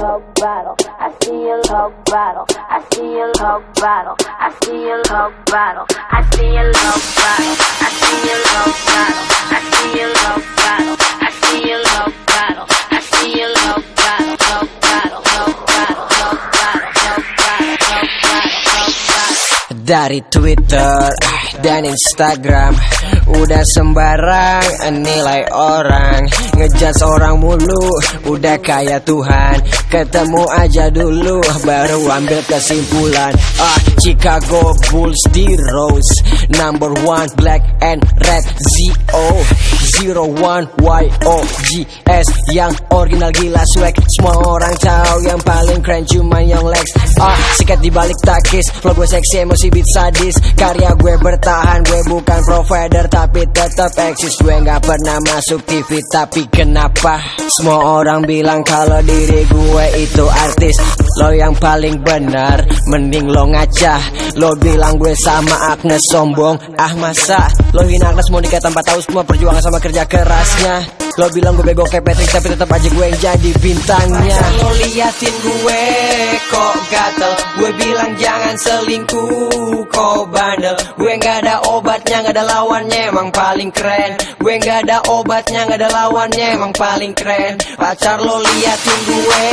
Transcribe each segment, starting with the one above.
Coke bottle. I see a Coke bottle. I see a Coke bottle. I see a Coke bottle. I see a Coke bottle. I see a Coke bottle. I see a Coke bottle. I see a Coke bottle. I see a Coke bottle. Coke bottle. Coke bottle. Coke bottle. Coke bottle. Coke bottle. Coke bottle. Dari Twitter dan Instagram udah sembarang nilai orang, ngejudge orang mulu, udah kayak Tuhan. Ketemu aja dulu baru ambil kesimpulan. Chicago Bulls di Rose, number 1 black and red ZO01 YOGS, yang original gila swag. Semua orang tahu yang paling keren cuma Young Lex. Sikat dibalik takis, flow gue seksi emosi beat sadis. Karya gue bertahan, gue bukan provider tapi tetap eksis. Gue gak pernah masuk TV tapi kenapa semua orang bilang kalau diri gue itu artis. Lo yang paling benar, mending lo ngaca. Lo bilang gue sama Agnes sombong, masa lo hina Agnes mau nikah tanpa tahu semua perjuangan sama kerja kerasnya. Lo bilang gue bego kayak Patrick tapi tetap aja gue yang jadi bintangnya. Lo liatin gue kok gatel, gue bilang jangan selingkuh kok bandel. Gue gak ada obatnya, gak ada lawannya, emang paling keren. Gue gak ada obatnya, gak ada lawannya, emang paling keren. Pacar lo liatin gue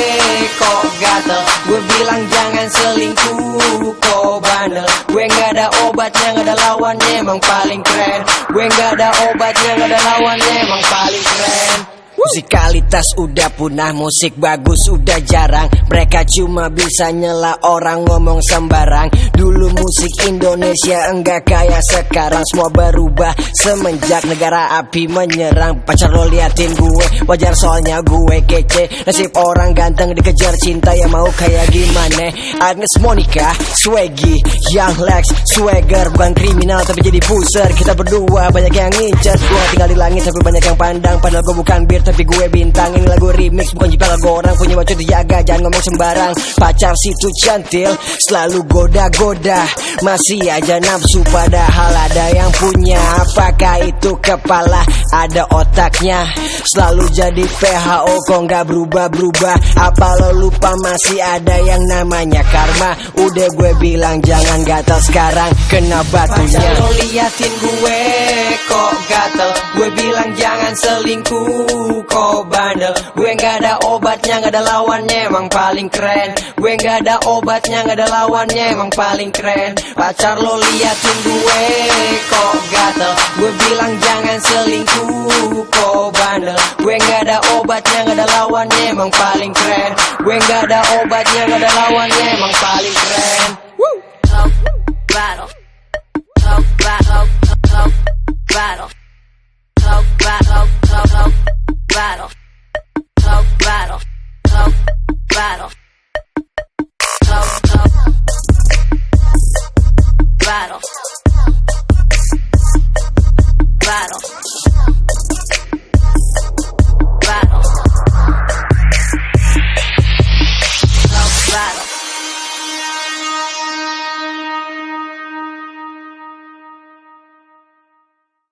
kok gatel, gue bilang jangan selingkuh kok bandel. Gue gak ada obatnya, gak ada lawannya, emang paling keren. Gue gak ada obatnya, gak ada lawannya, emang paling keren. Musikalitas udah punah, musik bagus udah jarang. Mereka cuma bisa nyela orang ngomong sembarang. Dulu musik Indonesia enggak kayak sekarang. Semua berubah semenjak negara api menyerang. Pacar lo liatin gue, wajar soalnya gue kece. Nasib orang ganteng dikejar cinta, ya mau kayak gimana. Agnes Monica, Swaggy, Young Lex, Swagger. Bukan kriminal tapi jadi puser. Kita berdua banyak yang ngincer. Gue tinggal di langit tapi banyak yang pandang. Padahal gue bukan bir tapi gue bintang. Ini lagu remix bukan jiplak lagu orang. Punya bacot dijaga, jangan ngomong sembarang. Pacar situ cantil, selalu goda-goda. Masih aja nafsu padahal ada yang punya. Apakah itu kepala ada otaknya? Selalu jadi PHO kok gak berubah-berubah. Apa lo lupa masih ada yang namanya karma? Udah gue bilang jangan gatel sekarang kena batunya. Pacar lo liatin gue kok gatel, gue bilang jangan selingkuh kok bandel. Gue gak ada obatnya, gak ada lawannya, emang paling keren. Gue gak ada obatnya, gak ada lawannya, emang paling keren. Pacar lo liatin gue kok gatel, gue bilang jangan selingkuh kok bandel. Gue gak ada obatnya, gak ada lawannya, emang paling keren. Gue gak ada obatnya, gak ada lawannya, emang paling keren.